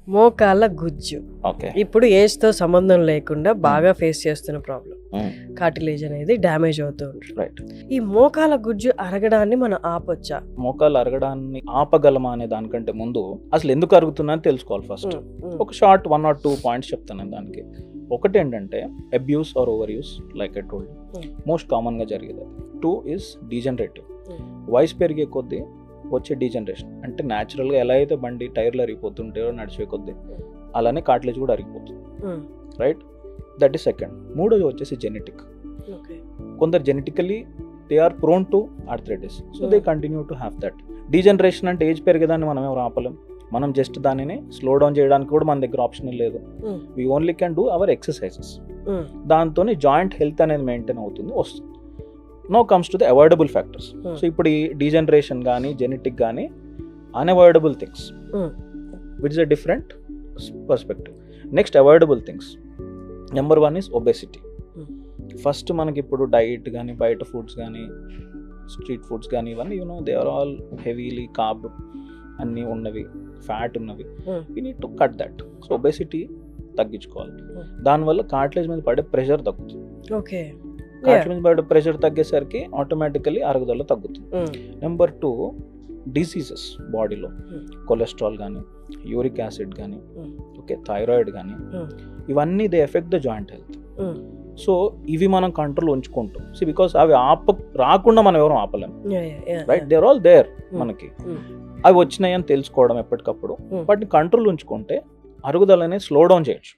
మోకాళ్ళ గుజ్జు ఓకే. ఇప్పుడు ఏజ్ తో సంబంధం లేకుండా బాగా ఫేస్ చేస్తున్న ప్రాబ్లం. కార్టిలేజ్ అనేది డ్యామేజ్ అవుతూ ఉంటుంది. రైట్. ఈ మోకాళ్ళ గుజ్జు అరగడాన్ని మనం ఆపొచ్చా? మోకాలు అరగడాన్ని ఆపగలమా అనే దానికంటే ముందు అసలు ఎందుకు అరుగుతుందని తెలుసుకోవాలి ఫస్ట్. ఒక షార్ట్ 1 or 2 పాయింట్స్ చెప్తాను నేను దానికి. ఒకటి ఏంటంటే abuse or over use, like I told, most common గా జరిగేది. 2 is డీజనరేటివ్. వయసు పెరిగే కొద్దీ వచ్చే డీజనరేషన్ అంటే న్యాచురల్గా ఎలా అయితే బండి టైర్లు అరిగిపోతుంటాయో నడిచే కొద్దీ అలానే కార్టిలేజ్ కూడా అరిగిపోతుంది. Right, that is second. మూడోది వచ్చేసి జెనెటిక్. కొందరు genetically they are prone to arthritis, so they continue to have that. Degeneration అంటే ఏజ్ పెరిగేదాన్ని మనం ఎవరు ఆపలేం. మనం జస్ట్ దానిని స్లో డౌన్ చేయడానికి కూడా మన దగ్గర ఆప్షన్ లేదు. We only can do our exercises. దాంతో జాయింట్ హెల్త్ అనేది మెయింటైన్ అవుతుంది, వస్తుంది. No comes to the avoidable factors. So ఇప్పుడు ఈ డీజనరేషన్ కానీ జెనెటిక్ కానీ unavoidable things, which is a different perspective. Next avoidable things, number 1 is obesity. First మనకి ఇప్పుడు డైట్ కానీ బయట ఫుడ్స్ కానీ స్ట్రీట్ ఫుడ్స్ కానీ ఇవన్నీ they are all heavily carb అన్నీ ఉన్నవి, ఫ్యాట్ ఉన్నవి. We need to cut that. So obesity తగ్గించుకోవాలి. దానివల్ల కార్టిలేజ్ మీద పడే ప్రెషర్ తగ్గుతుంది. కార్టిలేజ్ మీద పడే ప్రెషర్ తగ్గేసరికి ఆటోమేటికలీ అరుగుదల తగ్గుతుంది. నెంబర్ 2, డిసీజెస్ బాడీలో, కొలెస్ట్రాల్ కానీ యూరిక్ యాసిడ్ కానీ ఓకే థైరాయిడ్ కానీ ఇవన్నీ they effect the joint health. So ఇవి మనం కంట్రోల్ ఉంచుకుంటాం. సో బికాస్ అవి రాకుండా మనం ఎవరు ఆపలేం. Right, they are all there. మనకి అవి వచ్చినాయని తెలుసుకోవడం ఎప్పటికప్పుడు, వాటిని కంట్రోల్ ఉంచుకుంటే అరుగుదల అనేది స్లో డౌన్ చేయొచ్చు.